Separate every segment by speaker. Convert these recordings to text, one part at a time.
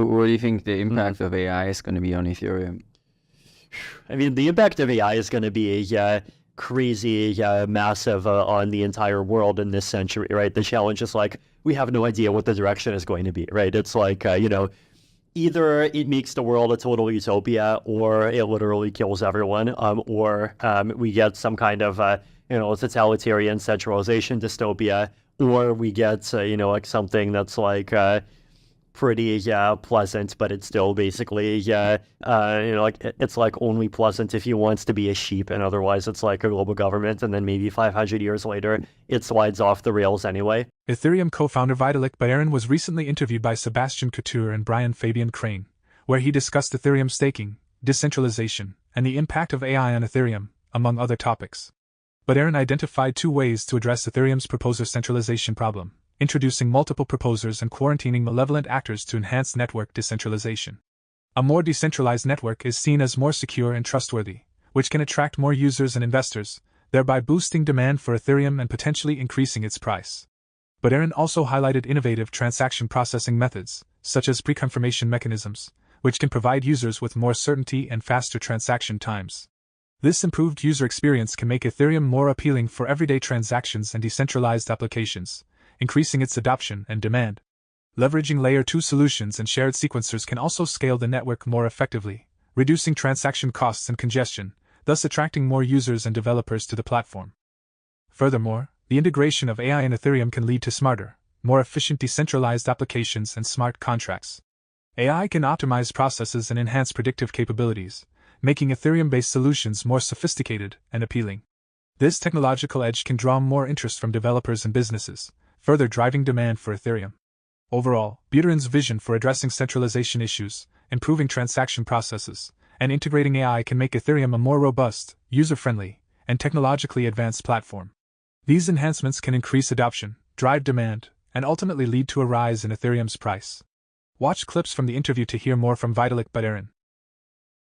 Speaker 1: What do you think the impact of AI is going to be on Ethereum?
Speaker 2: I mean, the impact of AI is going to be crazy, massive on the entire world in this century, right? The challenge is like, we have no idea what the direction is going to be, right? It's like, either it makes the world a total utopia, or it literally kills everyone, or we get some kind of, totalitarian centralization dystopia, or we get, like something that's like pretty pleasant, but it's still basically it's like only pleasant if you want to be a sheep, and otherwise it's like a global government, and then maybe 500 years later it slides off the rails anyway.
Speaker 3: Ethereum co-founder Vitalik Buterin was recently interviewed by Sebastian Couture and Brian Fabian Crane, where he discussed Ethereum staking, decentralization, and the impact of AI on Ethereum, among other topics. Buterin identified 2 ways to address Ethereum's proposer centralization problem: introducing multiple proposers and quarantining malevolent actors to enhance network decentralization. A more decentralized network is seen as more secure and trustworthy, which can attract more users and investors, thereby boosting demand for Ethereum and potentially increasing its price. Buterin also highlighted innovative transaction processing methods, such as pre-confirmation mechanisms, which can provide users with more certainty and faster transaction times. This improved user experience can make Ethereum more appealing for everyday transactions and decentralized applications, increasing its adoption and demand. Leveraging Layer 2 solutions and shared sequencers can also scale the network more effectively, reducing transaction costs and congestion, thus attracting more users and developers to the platform. Furthermore, the integration of AI in Ethereum can lead to smarter, more efficient decentralized applications and smart contracts. AI can optimize processes and enhance predictive capabilities, making Ethereum-based solutions more sophisticated and appealing. This technological edge can draw more interest from developers and businesses, further driving demand for Ethereum. Overall, Buterin's vision for addressing centralization issues, improving transaction processes, and integrating AI can make Ethereum a more robust, user-friendly, and technologically advanced platform. These enhancements can increase adoption, drive demand, and ultimately lead to a rise in Ethereum's price. Watch clips from the interview to hear more from Vitalik Buterin.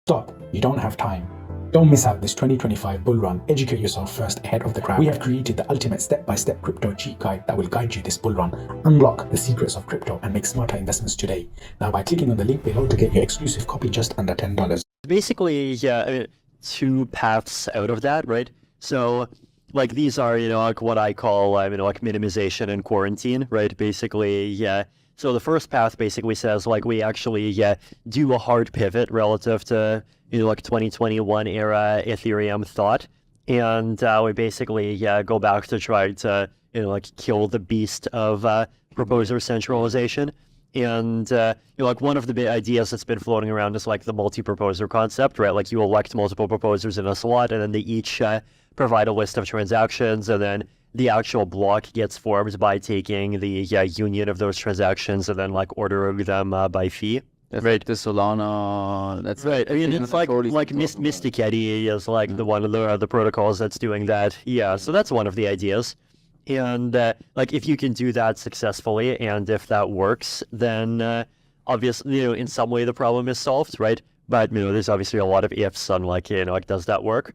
Speaker 4: Stop, you don't have time. Don't miss out this 2025 bull run. Educate yourself first ahead of the crowd. We have created the ultimate step-by-step crypto cheat guide that will guide you this bull run. Unlock the secrets of crypto and make smarter investments today. Now by clicking on the link below to get your exclusive copy just under $10.
Speaker 2: Basically, 2 paths out of that, right? So, like, these are, like what I call, like minimization and quarantine, right? Basically, so the first path basically says, like, we actually do a hard pivot relative to, like 2021 era Ethereum thought. And we basically go back to try to, like kill the beast of proposer centralization. And, like one of the big ideas that's been floating around is like the multi-proposer concept, right? Like you elect multiple proposers in a slot, and then they each provide a list of transactions, and then the actual block gets formed by taking the union of those transactions and then like ordering them by fee.
Speaker 1: That's
Speaker 2: right.
Speaker 1: Like the Solana. That's
Speaker 2: right. I mean, it's like Mysticeti is like the one of the protocols that's doing that. Yeah. So that's one of the ideas. And like if you can do that successfully, and if that works, then obviously, in some way the problem is solved, right? But there's obviously a lot of ifs on like like does that work?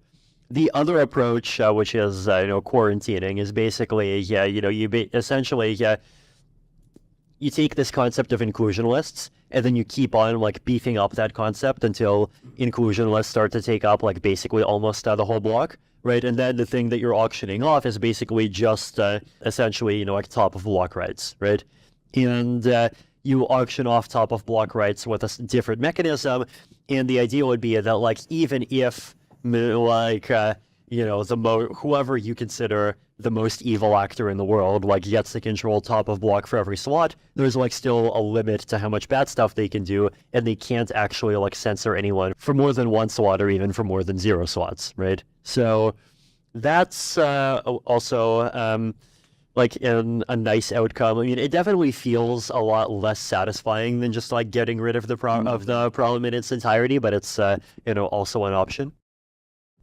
Speaker 2: The other approach, which is quarantining, is basically essentially you take this concept of inclusion lists, and then you keep on like beefing up that concept until inclusion lists start to take up like basically almost the whole block, right? And then the thing that you're auctioning off is basically just essentially like top of block rights, right? And you auction off top of block rights with a different mechanism, and the idea would be that like even if like whoever you consider the most evil actor in the world like gets to control top of block for every slot, there's like still a limit to how much bad stuff they can do, and they can't actually like censor anyone for more than 1 slot or even for more than 0 slots, right? So that's also like a nice outcome. I mean, it definitely feels a lot less satisfying than just like getting rid of the problem in its entirety, but it's also an option.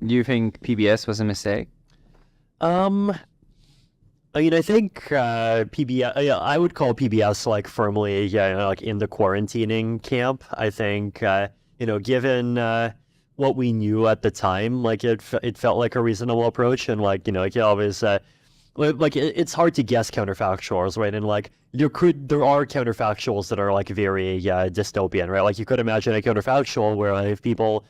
Speaker 1: Do you think PBS was a mistake?
Speaker 2: I mean, I think PBS. I would call PBS like firmly, like in the quarantining camp. I think given what we knew at the time, like it felt like a reasonable approach, and like it always it's hard to guess counterfactuals, right? And like there are counterfactuals that are like very dystopian, right? Like you could imagine a counterfactual where if people,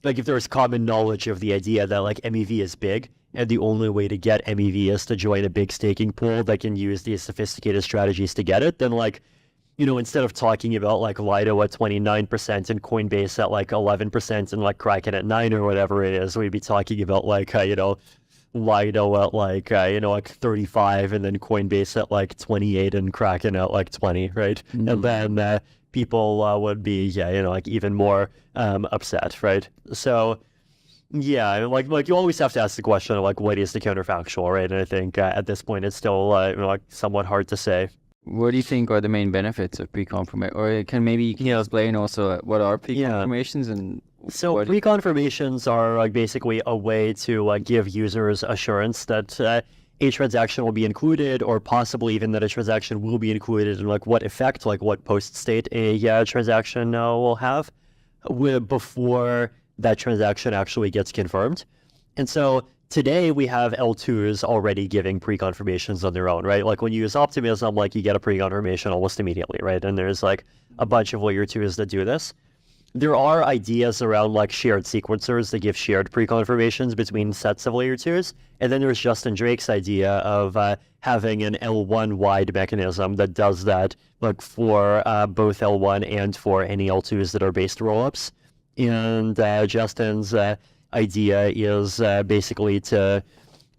Speaker 2: like if there's common knowledge of the idea that like MEV is big and the only way to get MEV is to join a big staking pool that can use these sophisticated strategies to get it, then like, you know, instead of talking about like Lido at 29% and Coinbase at like 11% and like Kraken at 9 or whatever it is, we'd be talking about like, you know, Lido at like, you know, like 35 and then Coinbase at like 28 and Kraken at like 20, right? And then people would be, you know, like even more upset, right? So, yeah, like you always have to ask the question of like, what is the counterfactual, right? And I think at this point, it's still you know, like somewhat hard to say.
Speaker 1: What do you think are the main benefits of pre-confirmation? Or you can explain also what are pre-confirmations and
Speaker 2: so pre-confirmations are like basically a way to give users assurance that a transaction will be included, or possibly even that a transaction will be included, and like what effect, like what post state a transaction will have before that transaction actually gets confirmed. And so today we have L2s already giving pre-confirmations on their own, right? Like when you use Optimism, like you get a pre-confirmation almost immediately, right? And there's like a bunch of layer 2s that do this. There are ideas around like shared sequencers that give shared pre-confirmations between sets of layer 2s. And then there's Justin Drake's idea of having an L1 wide mechanism that does that like for both L1 and for any L2s that are based rollups. And Justin's idea is basically to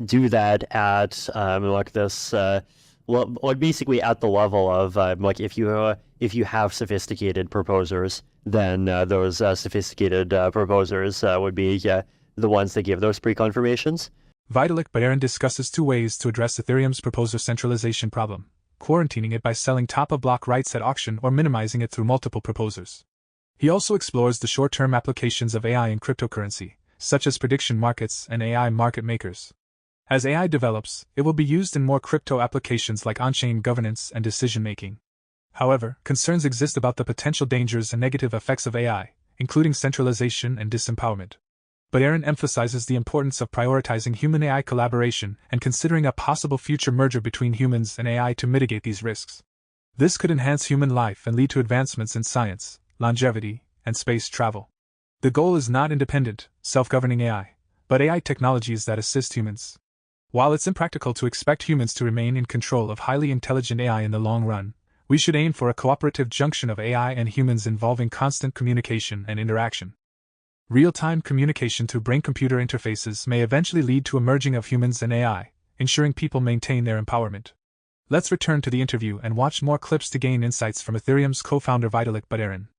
Speaker 2: do that at like this, like basically at the level of like if you have sophisticated proposers, then those sophisticated proposers would be the ones that give those pre-confirmations.
Speaker 3: Vitalik Buterin discusses two ways to address Ethereum's proposer centralization problem: quarantining it by selling top-of-block rights at auction or minimizing it through multiple proposers. He also explores the short-term applications of AI in cryptocurrency, such as prediction markets and AI market makers. As AI develops, it will be used in more crypto applications like on-chain governance and decision-making. However, concerns exist about the potential dangers and negative effects of AI, including centralization and disempowerment. Buterin emphasizes the importance of prioritizing human-AI collaboration and considering a possible future merger between humans and AI to mitigate these risks. This could enhance human life and lead to advancements in science, longevity, and space travel. The goal is not independent, self-governing AI, but AI technologies that assist humans. While it's impractical to expect humans to remain in control of highly intelligent AI in the long run, we should aim for a cooperative junction of AI and humans involving constant communication and interaction. Real-time communication through brain-computer interfaces may eventually lead to a merging of humans and AI, ensuring people maintain their empowerment. Let's return to the interview and watch more clips to gain insights from Ethereum's co-founder Vitalik Buterin.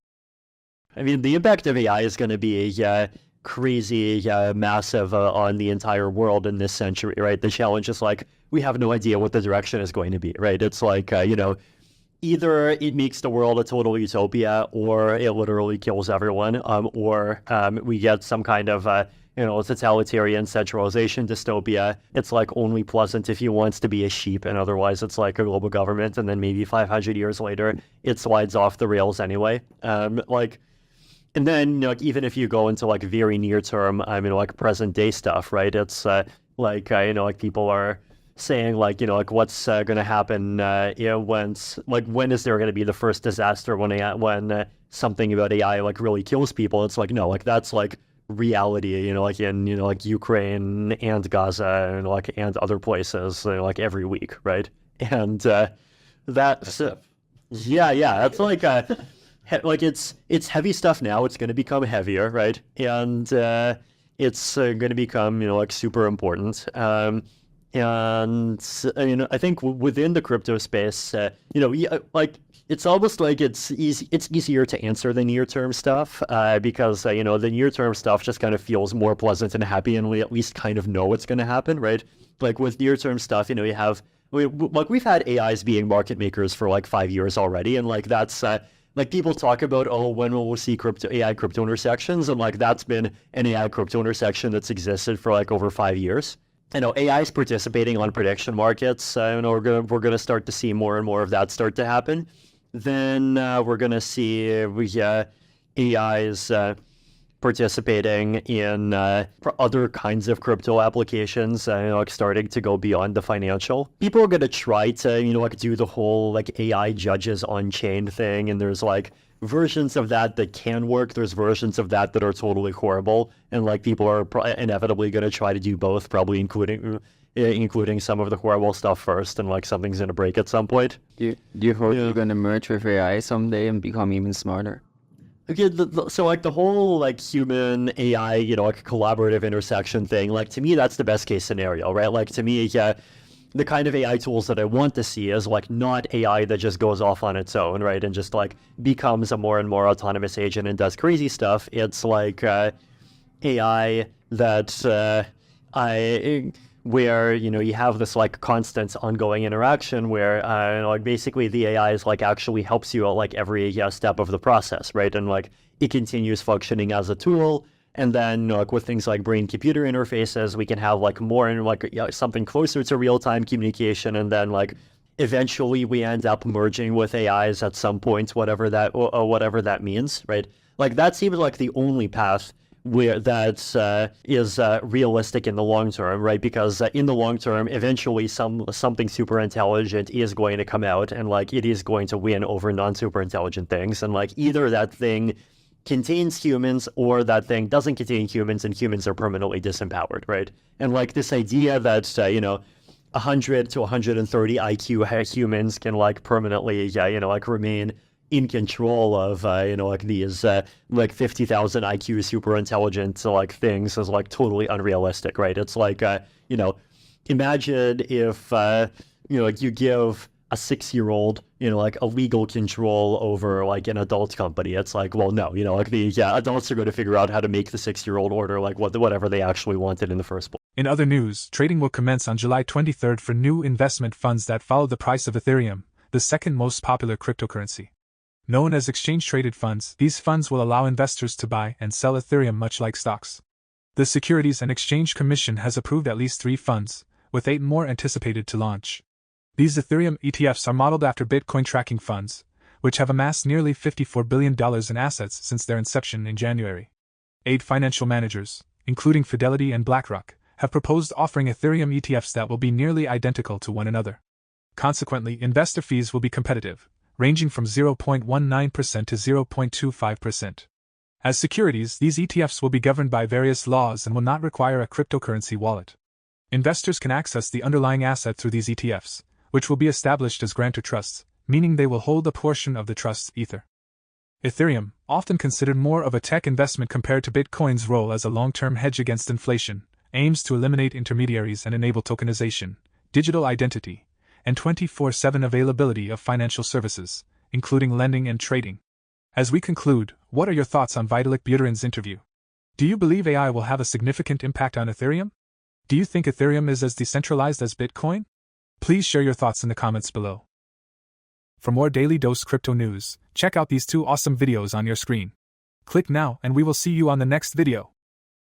Speaker 2: I mean, the impact of AI is going to be crazy, massive on the entire world in this century, right? The challenge is like, we have no idea what the direction is going to be, right? It's like, you know, either it makes the world a total utopia, or it literally kills everyone, or we get some kind of, you know, totalitarian centralization dystopia. It's like only pleasant if you wants to be a sheep, and otherwise it's like a global government, and then maybe 500 years later, it slides off the rails anyway. And then, you know, like, even if you go into like very near term, I mean, like present day stuff, right? It's like, you know, like people are saying like, you know, like what's going to happen, you know, when is there going to be the first disaster when something about AI like really kills people? It's like, no, like that's like reality, you know, like in, you know, like Ukraine and Gaza and like and other places, you know, like every week, right? And that's that's like like it's heavy stuff now. It's going to become heavier, right? And it's going to become, you know, like super important. And you know, I think within the crypto space, you know, like it's almost like it's easier to answer the near-term stuff because you know, the near-term stuff just kind of feels more pleasant and happy, and we at least kind of know what's going to happen, right? Like with near-term stuff, you know, we've had AIs being market makers for like 5 years already, and like that's like people talk about, oh, when will we see AI crypto intersections, and like that's been an AI crypto intersection that's existed for like over 5 years. You know, AI is participating on prediction markets. You know, we're gonna start to see more and more of that start to happen. Then we're gonna see AIs participating in for other kinds of crypto applications, like starting to go beyond the financial. People are going to try to, like do the whole like AI judges on chain thing. And there's like versions of that can work. There's versions of that are totally horrible. And like people are inevitably going to try to do both, probably including some of the horrible stuff first, and like something's going to break at some point.
Speaker 1: Do you hope you're going to merge with AI someday and become even smarter?
Speaker 2: Okay, so like the whole like human AI, like collaborative intersection thing, like to me, that's the best case scenario, right? Like to me, the kind of AI tools that I want to see is like not AI that just goes off on its own, right? And just like becomes a more and more autonomous agent and does crazy stuff. It's like AI that where you have this like constant ongoing interaction where like basically the AI is like actually helps you at like every step of the process, right? And like it continues functioning as a tool. And then like with things like brain-computer interfaces, we can have like more and like something closer to real-time communication. And then like eventually we end up merging with AIs at some point, whatever that means, right? Like that seems like the only path where that is realistic in the long term, right? Because in the long term, eventually something super intelligent is going to come out, and like it is going to win over non-super intelligent things, and like either that thing contains humans or that thing doesn't contain humans, and humans are permanently disempowered, right? And like this idea that 100 to 130 IQ humans can like permanently like remain in control of like these like 50,000 IQ super intelligent like things is like totally unrealistic, right? It's like imagine if like you give a 6-year-old like a legal control over like an adult company. It's like, well, no, like the adults are going to figure out how to make the 6-year-old order like whatever they actually wanted in the first place.
Speaker 3: In other news, trading will commence on July 23rd for new investment funds that follow the price of Ethereum, the second most popular cryptocurrency. Known as exchange-traded funds, these funds will allow investors to buy and sell Ethereum much like stocks. The Securities and Exchange Commission has approved at least 3 funds, with 8 more anticipated to launch. These Ethereum ETFs are modeled after Bitcoin tracking funds, which have amassed nearly $54 billion in assets since their inception in January. 8 financial managers, including Fidelity and BlackRock, have proposed offering Ethereum ETFs that will be nearly identical to one another. Consequently, investor fees will be competitive, ranging from 0.19% to 0.25%. As securities, these ETFs will be governed by various laws and will not require a cryptocurrency wallet. Investors can access the underlying asset through these ETFs, which will be established as grantor trusts, meaning they will hold a portion of the trust's ether. Ethereum, often considered more of a tech investment compared to Bitcoin's role as a long-term hedge against inflation, aims to eliminate intermediaries and enable tokenization, digital identity, and 24/7 availability of financial services, including lending and trading. As we conclude, what are your thoughts on Vitalik Buterin's interview? Do you believe AI will have a significant impact on Ethereum? Do you think Ethereum is as decentralized as Bitcoin? Please share your thoughts in the comments below. For more Daily Dose Crypto news, check out these 2 awesome videos on your screen. Click now and we will see you on the next video.